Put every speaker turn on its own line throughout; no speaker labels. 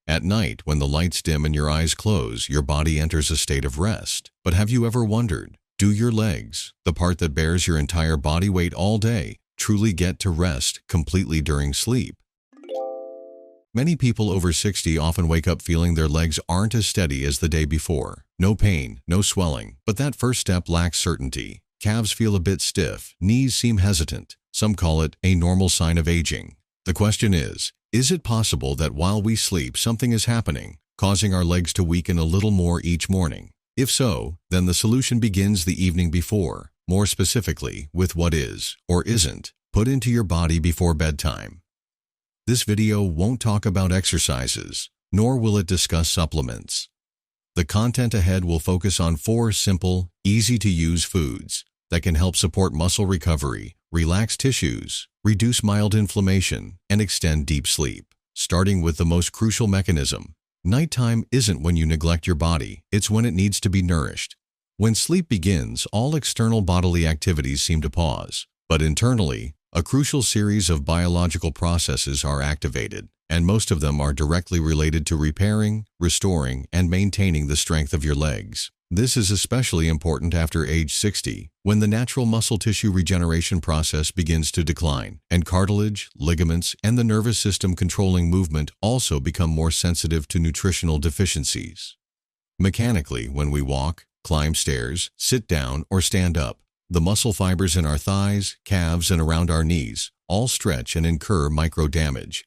At night, when the lights dim and your eyes close, your body enters a state of rest. But have you ever wondered, do your legs, the part that bears your entire body weight all day, truly get to rest completely during sleep? Many people over 60 often wake up feeling their legs aren't as steady as the day before. No pain, no swelling, but that first step lacks certainty. Calves feel a bit stiff, knees seem hesitant. Some call it a normal sign of aging. The question is it possible that while we sleep something is happening, causing our legs to weaken a little more each morning? If so, then the solution begins the evening before, more specifically with what is, or isn't, put into your body before bedtime. This video won't talk about exercises, nor will it discuss supplements. The content ahead will focus on 4 simple, easy-to-use foods that can help support muscle recovery, relax tissues, reduce mild inflammation, and extend deep sleep. Starting with the most crucial mechanism. Nighttime isn't when you neglect your body, it's when it needs to be nourished. When sleep begins, all external bodily activities seem to pause, but internally, a crucial series of biological processes are activated, and most of them are directly related to repairing, restoring, and maintaining the strength of your legs. This is especially important after age 60, when the natural muscle tissue regeneration process begins to decline, and cartilage, ligaments, and the nervous system controlling movement also become more sensitive to nutritional deficiencies. Mechanically, when we walk, climb stairs, sit down, or stand up, the muscle fibers in our thighs, calves, and around our knees all stretch and incur micro-damage.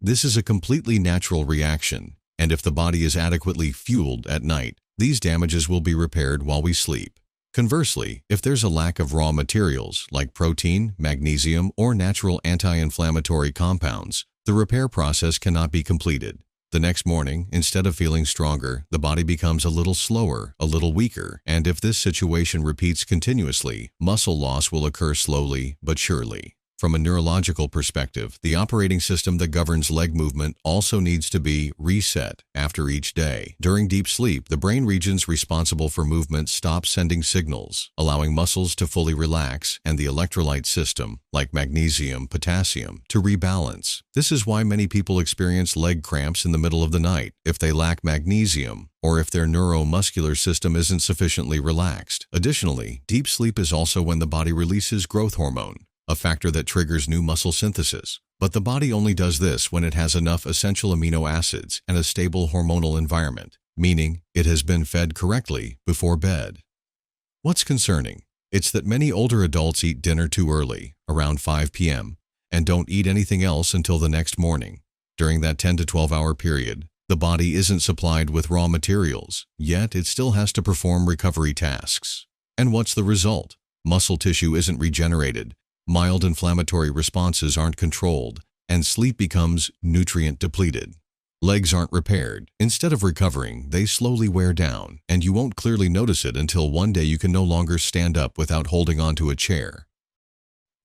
This is a completely natural reaction, and if the body is adequately fueled at night, these damages will be repaired while we sleep. Conversely, if there's a lack of raw materials like protein, magnesium, or natural anti-inflammatory compounds, the repair process cannot be completed. The next morning, instead of feeling stronger, the body becomes a little slower, a little weaker, and if this situation repeats continuously, muscle loss will occur slowly but surely. From a neurological perspective, the operating system that governs leg movement also needs to be reset after each day. During deep sleep, the brain regions responsible for movement stop sending signals, allowing muscles to fully relax and the electrolyte system, like magnesium, potassium, to rebalance. This is why many people experience leg cramps in the middle of the night if they lack magnesium, or if their neuromuscular system isn't sufficiently relaxed. Additionally, deep sleep is also when the body releases growth hormone, a factor that triggers new muscle synthesis. But the body only does this when it has enough essential amino acids and a stable hormonal environment, meaning it has been fed correctly before bed. What's concerning? It's that many older adults eat dinner too early, around 5 p.m., and don't eat anything else until the next morning. During that 10 to 12-hour period, the body isn't supplied with raw materials, yet it still has to perform recovery tasks. And what's the result? Muscle tissue isn't regenerated, mild inflammatory responses aren't controlled, and sleep becomes nutrient depleted. Legs aren't repaired. Instead of recovering, they slowly wear down, and you won't clearly notice it until one day you can no longer stand up without holding onto a chair.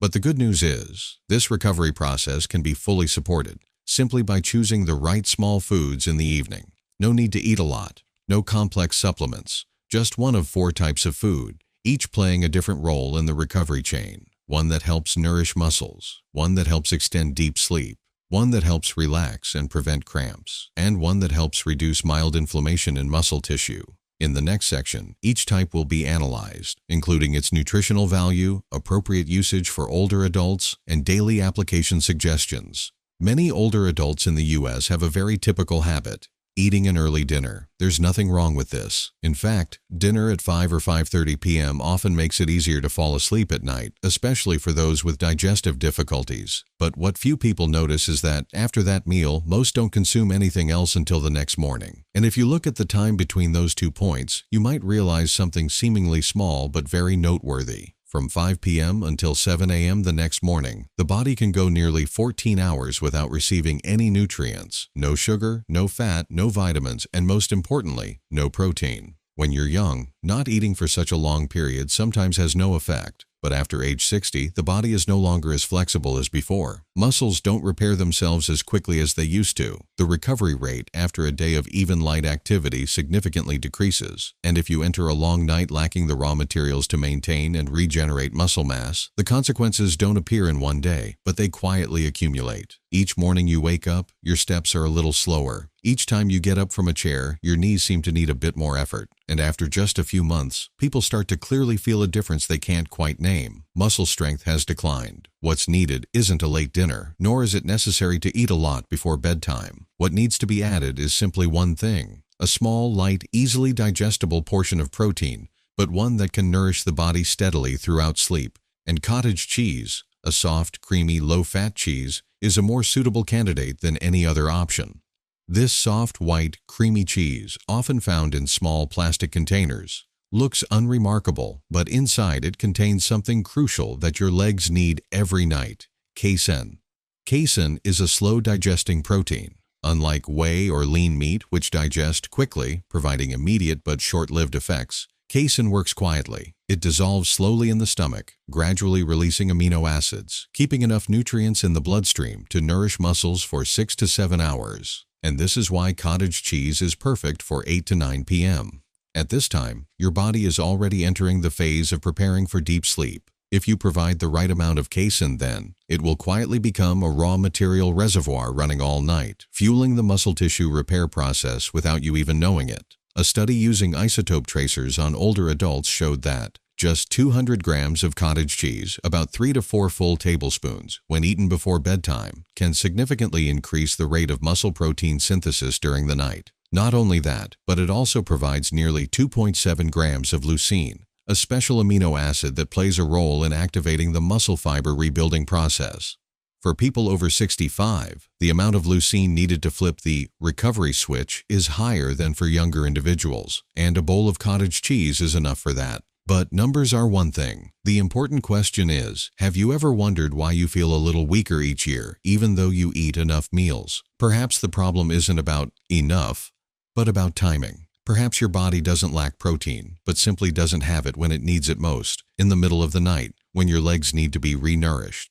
But the good news is, this recovery process can be fully supported simply by choosing the right small foods in the evening. No need to eat a lot, no complex supplements, just one of 4 types of food, each playing a different role in the recovery chain. One that helps nourish muscles, one that helps extend deep sleep, one that helps relax and prevent cramps, and one that helps reduce mild inflammation in muscle tissue. In the next section, each type will be analyzed, including its nutritional value, appropriate usage for older adults, and daily application suggestions. Many older adults in the U.S. have a very typical habit: eating an early dinner. There's nothing wrong with this. In fact, dinner at 5 or 5:30 p.m. often makes it easier to fall asleep at night, especially for those with digestive difficulties. But what few people notice is that after that meal, most don't consume anything else until the next morning. And if you look at the time between those 2 points, you might realize something seemingly small but very noteworthy. From 5 p.m. until 7 a.m. the next morning, the body can go nearly 14 hours without receiving any nutrients, no sugar, no fat, no vitamins, and most importantly, no protein. When you're young, not eating for such a long period sometimes has no effect. But after age 60, the body is no longer as flexible as before. Muscles don't repair themselves as quickly as they used to. The recovery rate after a day of even light activity significantly decreases. And if you enter a long night lacking the raw materials to maintain and regenerate muscle mass, the consequences don't appear in one day, but they quietly accumulate. Each morning you wake up, your steps are a little slower. Each time you get up from a chair, your knees seem to need a bit more effort. And after just a few months, people start to clearly feel a difference they can't quite name. Muscle strength has declined. What's needed isn't a late dinner, nor is it necessary to eat a lot before bedtime. What needs to be added is simply one thing: a small, light, easily digestible portion of protein, but one that can nourish the body steadily throughout sleep. And cottage cheese, a soft, creamy, low-fat cheese, is a more suitable candidate than any other option. This soft, white, creamy cheese, often found in small plastic containers, looks unremarkable, but inside it contains something crucial that your legs need every night: casein. Casein is a slow-digesting protein. Unlike whey or lean meat, which digest quickly, providing immediate but short-lived effects, casein works quietly. It dissolves slowly in the stomach, gradually releasing amino acids, keeping enough nutrients in the bloodstream to nourish muscles for 6 to 7 hours. And this is why cottage cheese is perfect for 8 to 9 p.m. At this time, your body is already entering the phase of preparing for deep sleep. If you provide the right amount of casein, then it will quietly become a raw material reservoir running all night, fueling the muscle tissue repair process without you even knowing it. A study using isotope tracers on older adults showed that just 200 grams of cottage cheese, about 3 to 4 full tablespoons, when eaten before bedtime, can significantly increase the rate of muscle protein synthesis during the night. Not only that, but it also provides nearly 2.7 grams of leucine, a special amino acid that plays a role in activating the muscle fiber rebuilding process. For people over 65, the amount of leucine needed to flip the recovery switch is higher than for younger individuals, and a bowl of cottage cheese is enough for that. But numbers are one thing. The important question is, have you ever wondered why you feel a little weaker each year, even though you eat enough meals? Perhaps the problem isn't about enough, but about timing. Perhaps your body doesn't lack protein, but simply doesn't have it when it needs it most, in the middle of the night, when your legs need to be renourished.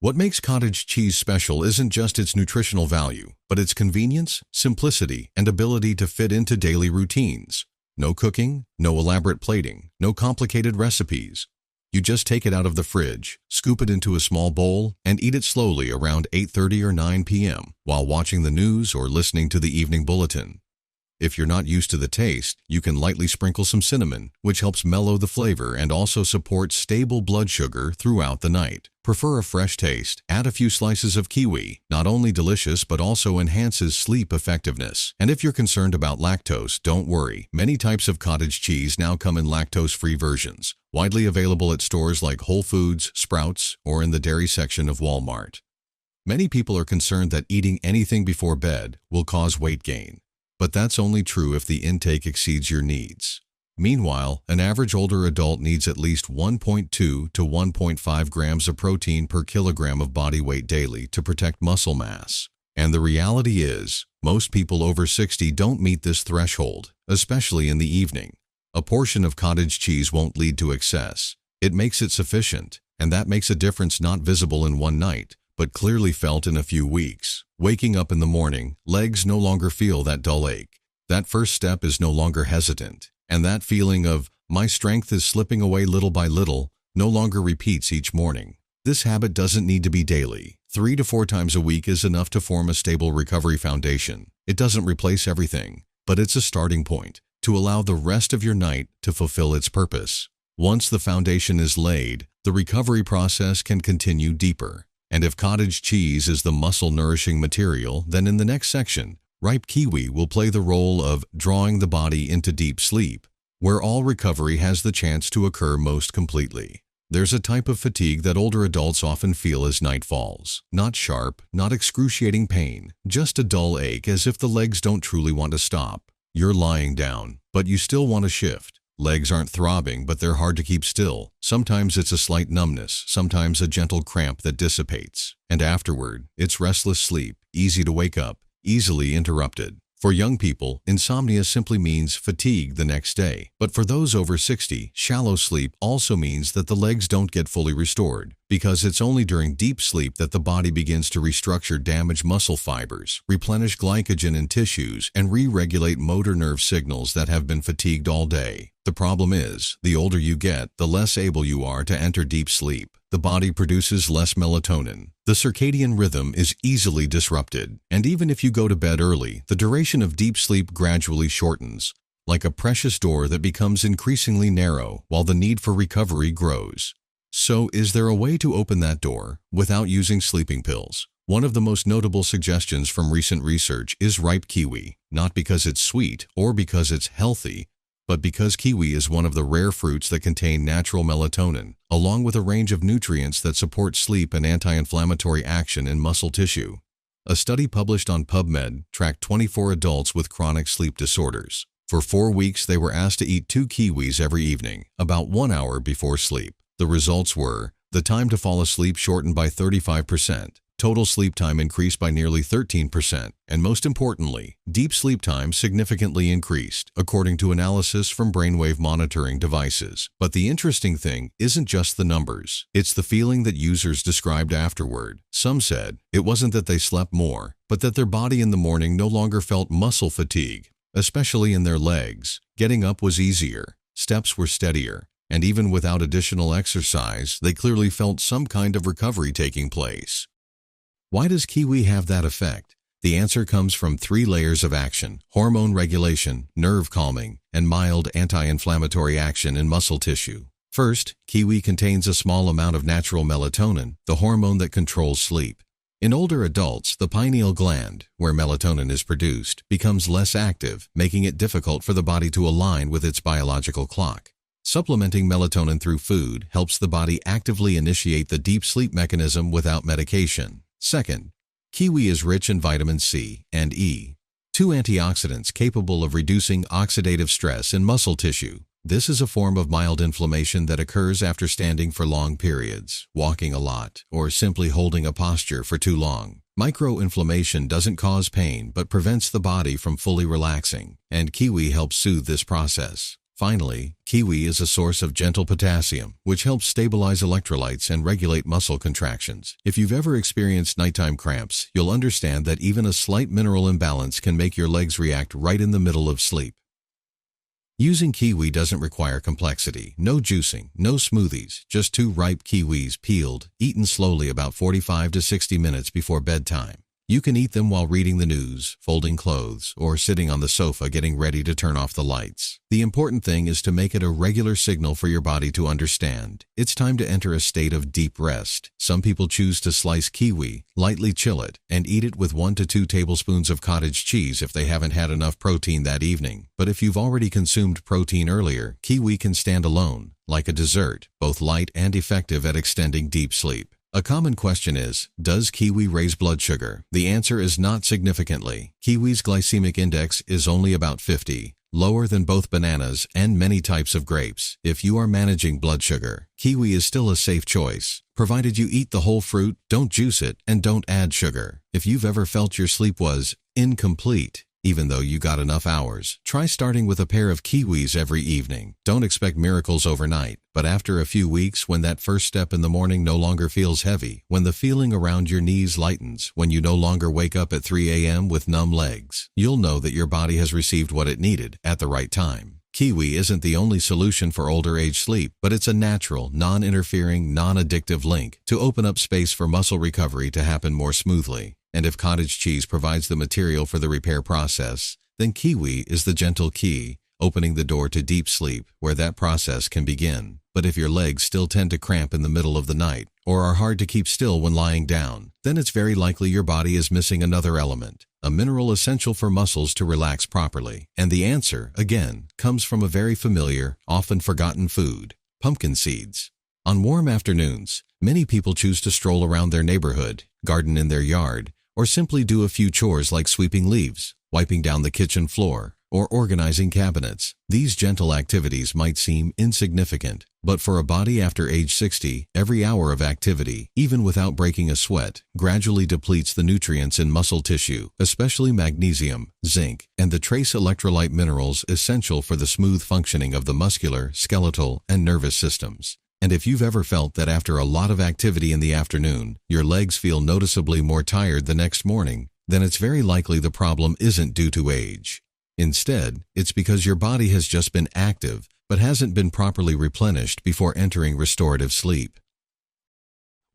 What makes cottage cheese special isn't just its nutritional value, but its convenience, simplicity, and ability to fit into daily routines. No cooking, no elaborate plating, no complicated recipes. You just take it out of the fridge, scoop it into a small bowl, and eat it slowly around 8:30 or 9 p.m. while watching the news or listening to the evening bulletin. If you're not used to the taste, you can lightly sprinkle some cinnamon, which helps mellow the flavor and also supports stable blood sugar throughout the night. Prefer a fresh taste? Add a few slices of kiwi. Not only delicious, but also enhances sleep effectiveness. And if you're concerned about lactose, don't worry. Many types of cottage cheese now come in lactose-free versions, widely available at stores like Whole Foods, Sprouts, or in the dairy section of Walmart. Many people are concerned that eating anything before bed will cause weight gain. But that's only true if the intake exceeds your needs. Meanwhile, an average older adult needs at least 1.2 to 1.5 grams of protein per kilogram of body weight daily to protect muscle mass. And the reality is, most people over 60 don't meet this threshold, especially in the evening. A portion of cottage cheese won't lead to excess. It makes it sufficient, and that makes a difference not visible in one night, but clearly felt in a few weeks. Waking up in the morning, legs no longer feel that dull ache. That first step is no longer hesitant. And that feeling of, my strength is slipping away little by little, no longer repeats each morning. This habit doesn't need to be daily. 3 to 4 times a week is enough to form a stable recovery foundation. It doesn't replace everything, but it's a starting point to allow the rest of your night to fulfill its purpose. Once the foundation is laid, the recovery process can continue deeper. And if cottage cheese is the muscle-nourishing material, then in the next section, ripe kiwi will play the role of drawing the body into deep sleep, where all recovery has the chance to occur most completely. There's a type of fatigue that older adults often feel as night falls. Not sharp, not excruciating pain, just a dull ache as if the legs don't truly want to stop. You're lying down, but you still want to shift. Legs aren't throbbing, but they're hard to keep still. Sometimes it's a slight numbness, sometimes a gentle cramp that dissipates. And afterward, it's restless sleep, easy to wake up, easily interrupted. For young people, insomnia simply means fatigue the next day. But for those over 60, shallow sleep also means that the legs don't get fully restored, because it's only during deep sleep that the body begins to restructure damaged muscle fibers, replenish glycogen in tissues, and re-regulate motor nerve signals that have been fatigued all day. The problem is, the older you get, the less able you are to enter deep sleep. the body produces less melatonin. The circadian rhythm is easily disrupted, and even if you go to bed early, the duration of deep sleep gradually shortens, like a precious door that becomes increasingly narrow while the need for recovery grows. So, is there a way to open that door without using sleeping pills? One of the most notable suggestions from recent research is ripe kiwi, not because it's sweet or because it's healthy, but because kiwi is one of the rare fruits that contain natural melatonin, along with a range of nutrients that support sleep and anti-inflammatory action in muscle tissue. A study published on PubMed tracked 24 adults with chronic sleep disorders. For 4 weeks, they were asked to eat 2 kiwis every evening, about 1 hour before sleep. The results were, the time to fall asleep shortened by 35%. Total sleep time increased by nearly 13%, and most importantly, deep sleep time significantly increased, according to analysis from brainwave monitoring devices. But the interesting thing isn't just the numbers, it's the feeling that users described afterward. Some said it wasn't that they slept more, but that their body in the morning no longer felt muscle fatigue, especially in their legs. Getting up was easier, steps were steadier, and even without additional exercise, they clearly felt some kind of recovery taking place. Why does kiwi have that effect? The answer comes from 3 layers of action: hormone regulation, nerve calming, and mild anti-inflammatory action in muscle tissue. First, kiwi contains a small amount of natural melatonin, the hormone that controls sleep. In older adults, the pineal gland, where melatonin is produced, becomes less active, making it difficult for the body to align with its biological clock. Supplementing melatonin through food helps the body actively initiate the deep sleep mechanism without medication. Second, kiwi is rich in vitamin C and E, 2 antioxidants capable of reducing oxidative stress in muscle tissue. This is a form of mild inflammation that occurs after standing for long periods, walking a lot, or simply holding a posture for too long. Microinflammation doesn't cause pain but prevents the body from fully relaxing, and kiwi helps soothe this process. Finally, kiwi is a source of gentle potassium, which helps stabilize electrolytes and regulate muscle contractions. If you've ever experienced nighttime cramps, you'll understand that even a slight mineral imbalance can make your legs react right in the middle of sleep. Using kiwi doesn't require complexity. No juicing, no smoothies, just 2 ripe kiwis peeled, eaten slowly about 45 to 60 minutes before bedtime. You can eat them while reading the news, folding clothes, or sitting on the sofa getting ready to turn off the lights. The important thing is to make it a regular signal for your body to understand. It's time to enter a state of deep rest. Some people choose to slice kiwi, lightly chill it, and eat it with 1 to 2 tablespoons of cottage cheese if they haven't had enough protein that evening. But if you've already consumed protein earlier, kiwi can stand alone, like a dessert, both light and effective at extending deep sleep. A common question is, does kiwi raise blood sugar? The answer is not significantly. Kiwi's glycemic index is only about 50, lower than both bananas and many types of grapes. If you are managing blood sugar, kiwi is still a safe choice, provided you eat the whole fruit, don't juice it, and don't add sugar. If you've ever felt your sleep was incomplete, even though you got enough hours, try starting with a pair of kiwis every evening. Don't expect miracles overnight, but after a few weeks, when that first step in the morning no longer feels heavy, when the feeling around your knees lightens, when you no longer wake up at 3 a.m. with numb legs, you'll know that your body has received what it needed at the right time. Kiwi isn't the only solution for older age sleep, but it's a natural, non-interfering, non-addictive link to open up space for muscle recovery to happen more smoothly. And if cottage cheese provides the material for the repair process, then kiwi is the gentle key, opening the door to deep sleep where that process can begin. But if your legs still tend to cramp in the middle of the night, or are hard to keep still when lying down, then it's very likely your body is missing another element, a mineral essential for muscles to relax properly. And the answer, again, comes from a very familiar, often forgotten food: pumpkin seeds. On warm afternoons, many people choose to stroll around their neighborhood, garden in their yard, or simply do a few chores like sweeping leaves, wiping down the kitchen floor, or organizing cabinets. These gentle activities might seem insignificant, but for a body after age 60, every hour of activity, even without breaking a sweat, gradually depletes the nutrients in muscle tissue, especially magnesium, zinc, and the trace electrolyte minerals essential for the smooth functioning of the muscular, skeletal, and nervous systems. And if you've ever felt that after a lot of activity in the afternoon, your legs feel noticeably more tired the next morning, then it's very likely the problem isn't due to age. Instead, it's because your body has just been active but hasn't been properly replenished before entering restorative sleep.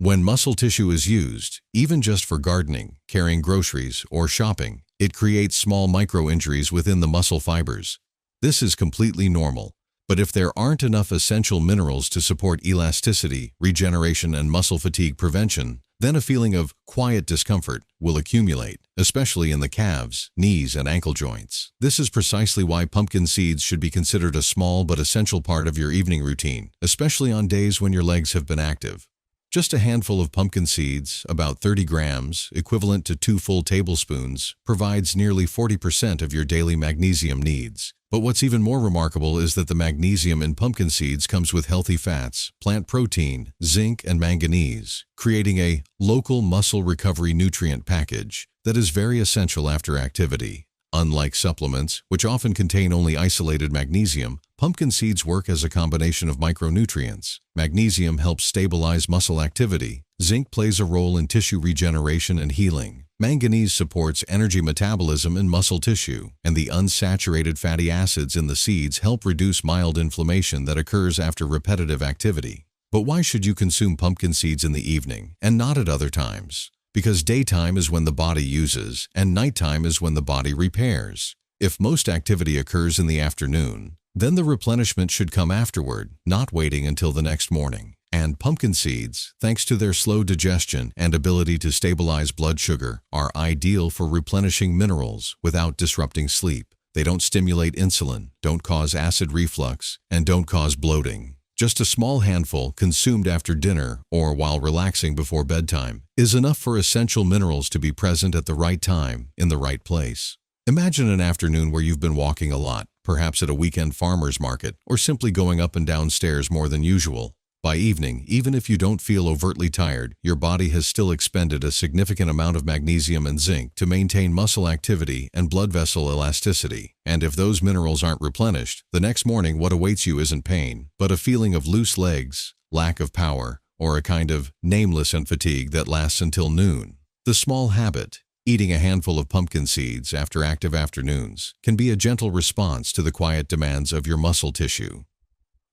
When muscle tissue is used, even just for gardening, carrying groceries, or shopping, it creates small micro-injuries within the muscle fibers. This is completely normal, but if there aren't enough essential minerals to support elasticity, regeneration, and muscle fatigue prevention, then a feeling of quiet discomfort will accumulate, especially in the calves, knees, and ankle joints. This is precisely why pumpkin seeds should be considered a small but essential part of your evening routine, especially on days when your legs have been active. Just a handful of pumpkin seeds, about 30 grams, equivalent to 2 full tablespoons, provides nearly 40% of your daily magnesium needs. But what's even more remarkable is that the magnesium in pumpkin seeds comes with healthy fats, plant protein, zinc, and manganese, creating a local muscle recovery nutrient package that is very essential after activity. Unlike supplements, which often contain only isolated magnesium, pumpkin seeds work as a combination of micronutrients. Magnesium helps stabilize muscle activity. Zinc plays a role in tissue regeneration and healing. Manganese supports energy metabolism in muscle tissue, and the unsaturated fatty acids in the seeds help reduce mild inflammation that occurs after repetitive activity. But why should you consume pumpkin seeds in the evening and not at other times? Because daytime is when the body uses, and nighttime is when the body repairs. If most activity occurs in the afternoon, then the replenishment should come afterward, not waiting until the next morning. And pumpkin seeds, thanks to their slow digestion and ability to stabilize blood sugar, are ideal for replenishing minerals without disrupting sleep. They don't stimulate insulin, don't cause acid reflux, and don't cause bloating. Just a small handful consumed after dinner or while relaxing before bedtime is enough for essential minerals to be present at the right time in the right place. Imagine an afternoon where you've been walking a lot, perhaps at a weekend farmer's market, or simply going up and down stairs more than usual. By evening, even if you don't feel overtly tired, your body has still expended a significant amount of magnesium and zinc to maintain muscle activity and blood vessel elasticity. And if those minerals aren't replenished, the next morning what awaits you isn't pain, but a feeling of loose legs, lack of power, or a kind of nameless and fatigue that lasts until noon. The small habit, eating a handful of pumpkin seeds after active afternoons, can be a gentle response to the quiet demands of your muscle tissue.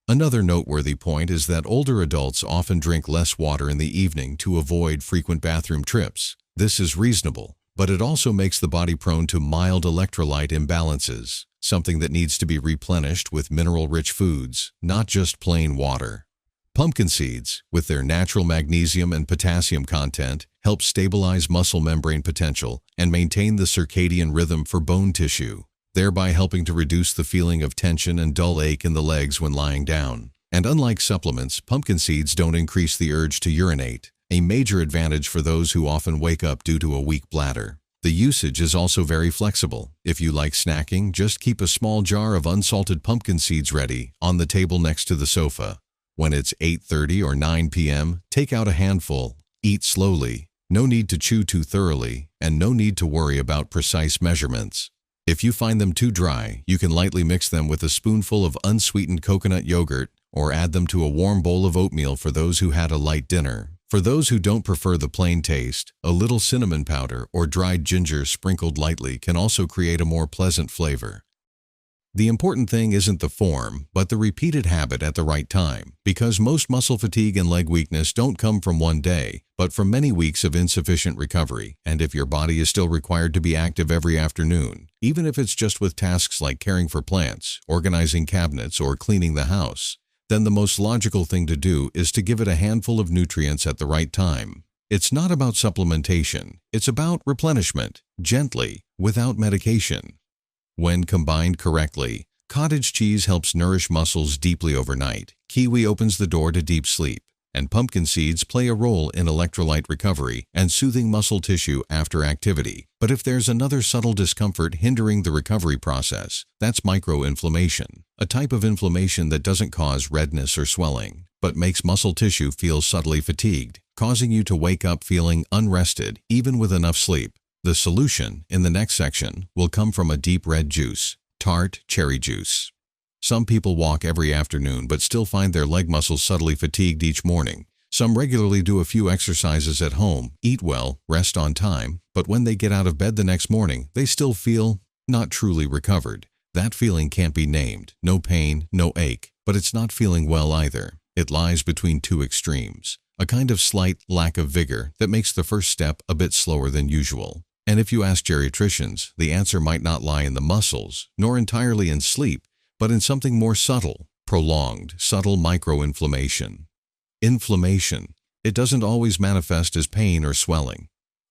Another noteworthy point is that older adults often drink less water in the evening to avoid frequent bathroom trips. This is reasonable, but it also makes the body prone to mild electrolyte imbalances, something that needs to be replenished with mineral-rich foods, not just plain water. Pumpkin seeds, with their natural magnesium and potassium content, help stabilize muscle membrane potential and maintain the circadian rhythm for bone tissue, thereby helping to reduce the feeling of tension and dull ache in the legs when lying down. And unlike supplements, pumpkin seeds don't increase the urge to urinate, a major advantage for those who often wake up due to a weak bladder. The usage is also very flexible. If you like snacking, just keep a small jar of unsalted pumpkin seeds ready on the table next to the sofa. When it's 8:30 or 9 p.m., take out a handful, eat slowly, no need to chew too thoroughly, and no need to worry about precise measurements. If you find them too dry, you can lightly mix them with a spoonful of unsweetened coconut yogurt or add them to a warm bowl of oatmeal for those who had a light dinner. For those who don't prefer the plain taste, a little cinnamon powder or dried ginger sprinkled lightly can also create a more pleasant flavor. The important thing isn't the form, but the repeated habit at the right time, because most muscle fatigue and leg weakness don't come from one day, but from many weeks of insufficient recovery. And if your body is still required to be active every afternoon, even if it's just with tasks like caring for plants, organizing cabinets, or cleaning the house, then the most logical thing to do is to give it a handful of nutrients at the right time. It's not about supplementation, it's about replenishment, gently, without medication. When combined correctly, cottage cheese helps nourish muscles deeply overnight, kiwi opens the door to deep sleep, and pumpkin seeds play a role in electrolyte recovery and soothing muscle tissue after activity. But if there's another subtle discomfort hindering the recovery process, that's microinflammation, a type of inflammation that doesn't cause redness or swelling, but makes muscle tissue feel subtly fatigued, causing you to wake up feeling unrested even with enough sleep. The solution, in the next section, will come from a deep red juice, tart cherry juice. Some people walk every afternoon but still find their leg muscles subtly fatigued each morning. Some regularly do a few exercises at home, eat well, rest on time, but when they get out of bed the next morning, they still feel not truly recovered. That feeling can't be named, no pain, no ache, but it's not feeling well either. It lies between two extremes. a kind of slight lack of vigor that makes the first step a bit slower than usual. And if you ask geriatricians, the answer might not lie in the muscles, nor entirely in sleep, but in something more subtle, prolonged, subtle microinflammation. Inflammation. It doesn't always manifest as pain or swelling.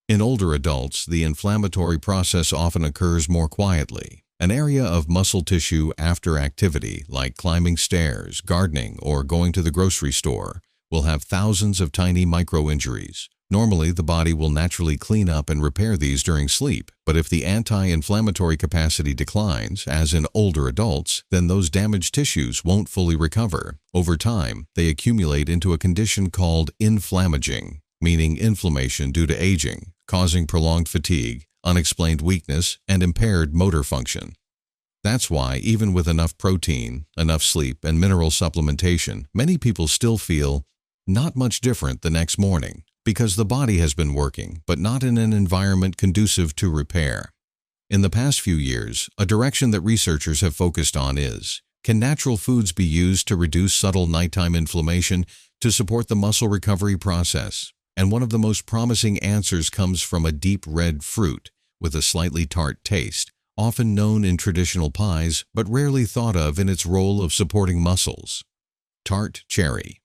In older adults, the inflammatory process often occurs more quietly. An area of muscle tissue after activity, like climbing stairs, gardening, or going to the grocery store, will have thousands of tiny micro-injuries. Normally, the body will naturally clean up and repair these during sleep, but if the anti-inflammatory capacity declines, as in older adults, then those damaged tissues won't fully recover. Over time, they accumulate into a condition called inflammaging, meaning inflammation due to aging, causing prolonged fatigue, unexplained weakness, and impaired motor function. That's why, even with enough protein, enough sleep, and mineral supplementation, many people still feel not much different the next morning, because the body has been working, but not in an environment conducive to repair. In the past few years, a direction that researchers have focused on is, can natural foods be used to reduce subtle nighttime inflammation to support the muscle recovery process? And one of the most promising answers comes from a deep red fruit with a slightly tart taste, often known in traditional pies, but rarely thought of in its role of supporting muscles. Tart cherry.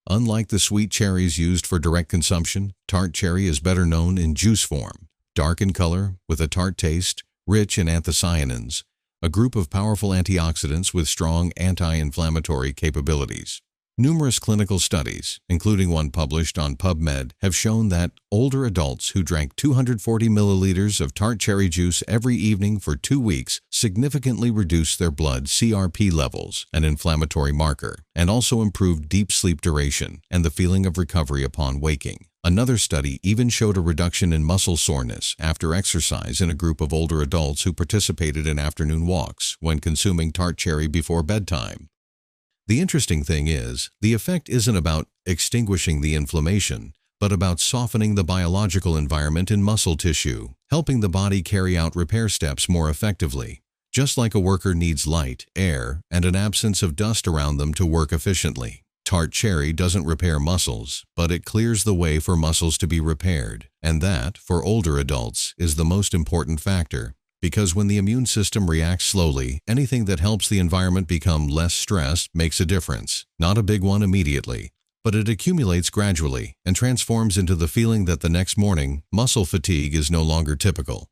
Unlike the sweet cherries used for direct consumption, tart cherry is better known in juice form, dark in color, with a tart taste, rich in anthocyanins, a group of powerful antioxidants with strong anti-inflammatory capabilities. Numerous clinical studies, including one published on PubMed, have shown that older adults who drank 240 milliliters of tart cherry juice every evening for 2 weeks significantly reduced their blood CRP levels, an inflammatory marker, and also improved deep sleep duration and the feeling of recovery upon waking. Another study even showed a reduction in muscle soreness after exercise in a group of older adults who participated in afternoon walks when consuming tart cherry before bedtime. The interesting thing is, the effect isn't about extinguishing the inflammation, but about softening the biological environment in muscle tissue, helping the body carry out repair steps more effectively. Just like a worker needs light, air, and an absence of dust around them to work efficiently. Tart cherry doesn't repair muscles, but it clears the way for muscles to be repaired, and that, for older adults, is the most important factor. Because when the immune system reacts slowly, anything that helps the environment become less stressed makes a difference. Not a big one immediately, but it accumulates gradually and transforms into the feeling that the next morning, muscle fatigue is no longer typical.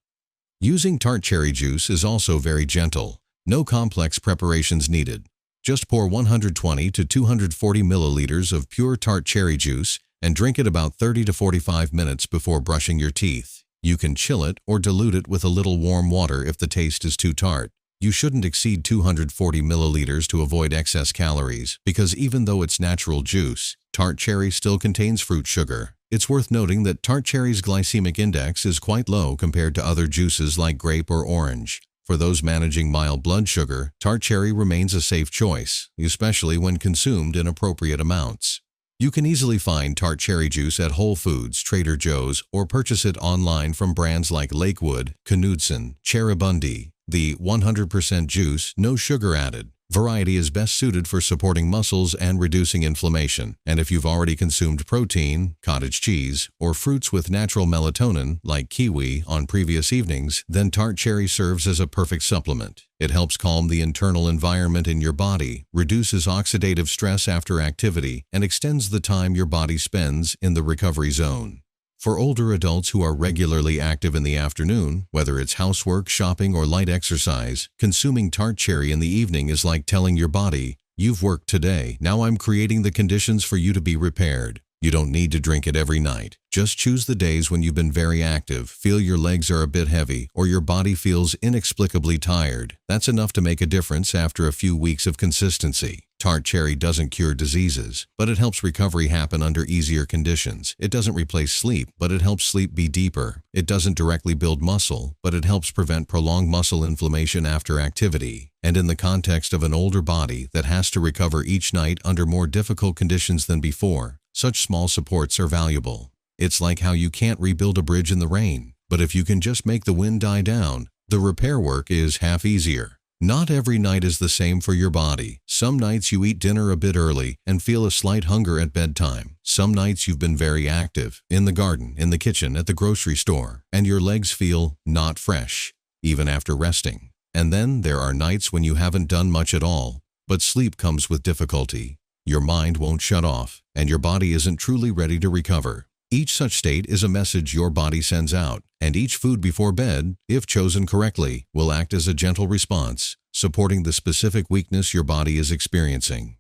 Using tart cherry juice is also very gentle. No complex preparations needed. Just pour 120 to 240 milliliters of pure tart cherry juice and drink it about 30 to 45 minutes before brushing your teeth. You can chill it or dilute it with a little warm water if the taste is too tart. You shouldn't exceed 240 milliliters to avoid excess calories, because even though it's natural juice, tart cherry still contains fruit sugar. It's worth noting that tart cherry's glycemic index is quite low compared to other juices like grape or orange. For those managing mild blood sugar, tart cherry remains a safe choice, especially when consumed in appropriate amounts. You can easily find tart cherry juice at Whole Foods, Trader Joe's, or purchase it online from brands like Lakewood, Knudsen, Cheribundi. The 100% juice, no sugar added variety is best suited for supporting muscles and reducing inflammation. And if you've already consumed protein, cottage cheese, or fruits with natural melatonin, like kiwi, on previous evenings, then tart cherry serves as a perfect supplement. It helps calm the internal environment in your body, reduces oxidative stress after activity, and extends the time your body spends in the recovery zone. For older adults who are regularly active in the afternoon, whether it's housework, shopping, or light exercise, consuming tart cherry in the evening is like telling your body, "You've worked today, now I'm creating the conditions for you to be repaired." You don't need to drink it every night. Just choose the days when you've been very active, feel your legs are a bit heavy, or your body feels inexplicably tired. That's enough to make a difference after a few weeks of consistency. Tart cherry doesn't cure diseases, but it helps recovery happen under easier conditions. It doesn't replace sleep, but it helps sleep be deeper. It doesn't directly build muscle, but it helps prevent prolonged muscle inflammation after activity. And in the context of an older body that has to recover each night under more difficult conditions than before, such small supports are valuable. It's like how you can't rebuild a bridge in the rain, but if you can just make the wind die down, the repair work is half easier. Not every night is the same for your body. Some nights you eat dinner a bit early and feel a slight hunger at bedtime. Some nights you've been very active, in the garden, in the kitchen, at the grocery store, and your legs feel not fresh, even after resting. And then there are nights when you haven't done much at all, but sleep comes with difficulty. Your mind won't shut off, and your body isn't truly ready to recover. Each such state is a message your body sends out, and each food before bed, if chosen correctly, will act as a gentle response, supporting the specific weakness your body is experiencing.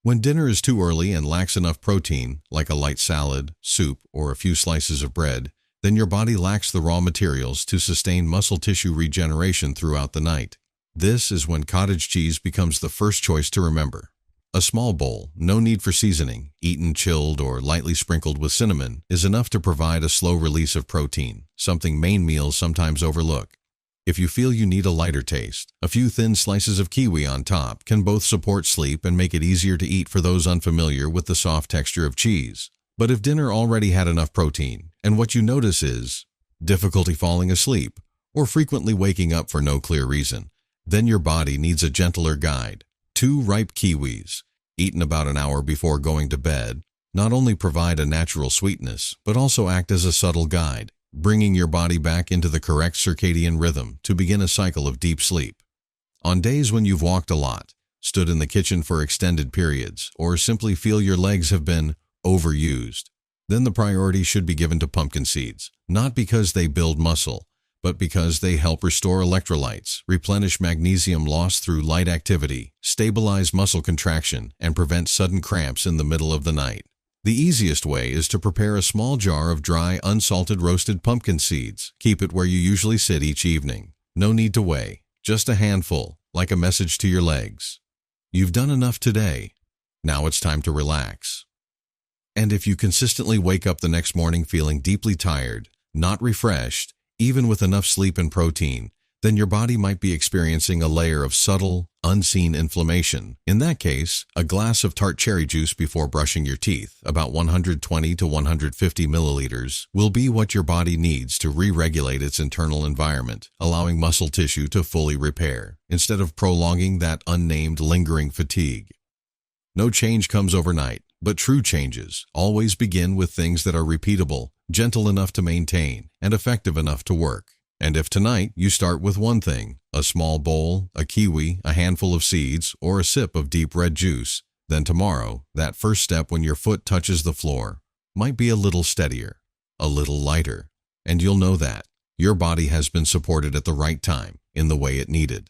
When dinner is too early and lacks enough protein, like a light salad, soup, or a few slices of bread, then your body lacks the raw materials to sustain muscle tissue regeneration throughout the night. This is when cottage cheese becomes the first choice to remember. A small bowl, no need for seasoning, eaten chilled or lightly sprinkled with cinnamon, is enough to provide a slow release of protein, something main meals sometimes overlook. If you feel you need a lighter taste, a few thin slices of kiwi on top can both support sleep and make it easier to eat for those unfamiliar with the soft texture of cheese. But if dinner already had enough protein, and what you notice is difficulty falling asleep, or frequently waking up for no clear reason, then your body needs a gentler guide. 2 ripe kiwis, eaten about an hour before going to bed, not only provide a natural sweetness, but also act as a subtle guide, bringing your body back into the correct circadian rhythm to begin a cycle of deep sleep. On days when you've walked a lot, stood in the kitchen for extended periods, or simply feel your legs have been overused, then the priority should be given to pumpkin seeds, not because they build muscle, but because they help restore electrolytes, replenish magnesium lost through light activity, stabilize muscle contraction, and prevent sudden cramps in the middle of the night. The easiest way is to prepare a small jar of dry, unsalted roasted pumpkin seeds. Keep it where you usually sit each evening. No need to weigh, just a handful, like a message to your legs. You've done enough today. Now it's time to relax. And if you consistently wake up the next morning feeling deeply tired, not refreshed, even with enough sleep and protein, then your body might be experiencing a layer of subtle, unseen inflammation. In that case, a glass of tart cherry juice before brushing your teeth, about 120 to 150 milliliters, will be what your body needs to re-regulate its internal environment, allowing muscle tissue to fully repair, instead of prolonging that unnamed lingering fatigue. No change comes overnight, but true changes always begin with things that are repeatable, gentle enough to maintain, and effective enough to work. And if tonight you start with one thing, a small bowl, a kiwi, a handful of seeds, or a sip of deep red juice, then tomorrow, that first step when your foot touches the floor might be a little steadier, a little lighter, and you'll know that your body has been supported at the right time in the way it needed.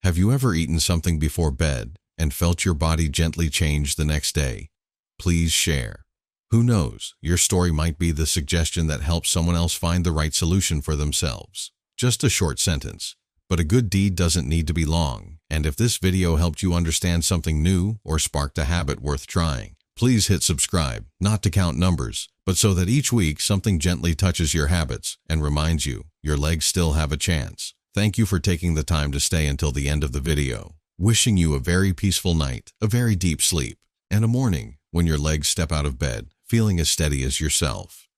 Have you ever eaten something before bed and felt your body gently change the next day? Please share. Who knows, your story might be the suggestion that helps someone else find the right solution for themselves. Just a short sentence, but a good deed doesn't need to be long. And if this video helped you understand something new or sparked a habit worth trying, please hit subscribe, not to count numbers, but so that each week something gently touches your habits and reminds you your legs still have a chance. Thank you for taking the time to stay until the end of the video. Wishing you a very peaceful night, a very deep sleep, and a morning when your legs step out of bed feeling as steady as yourself.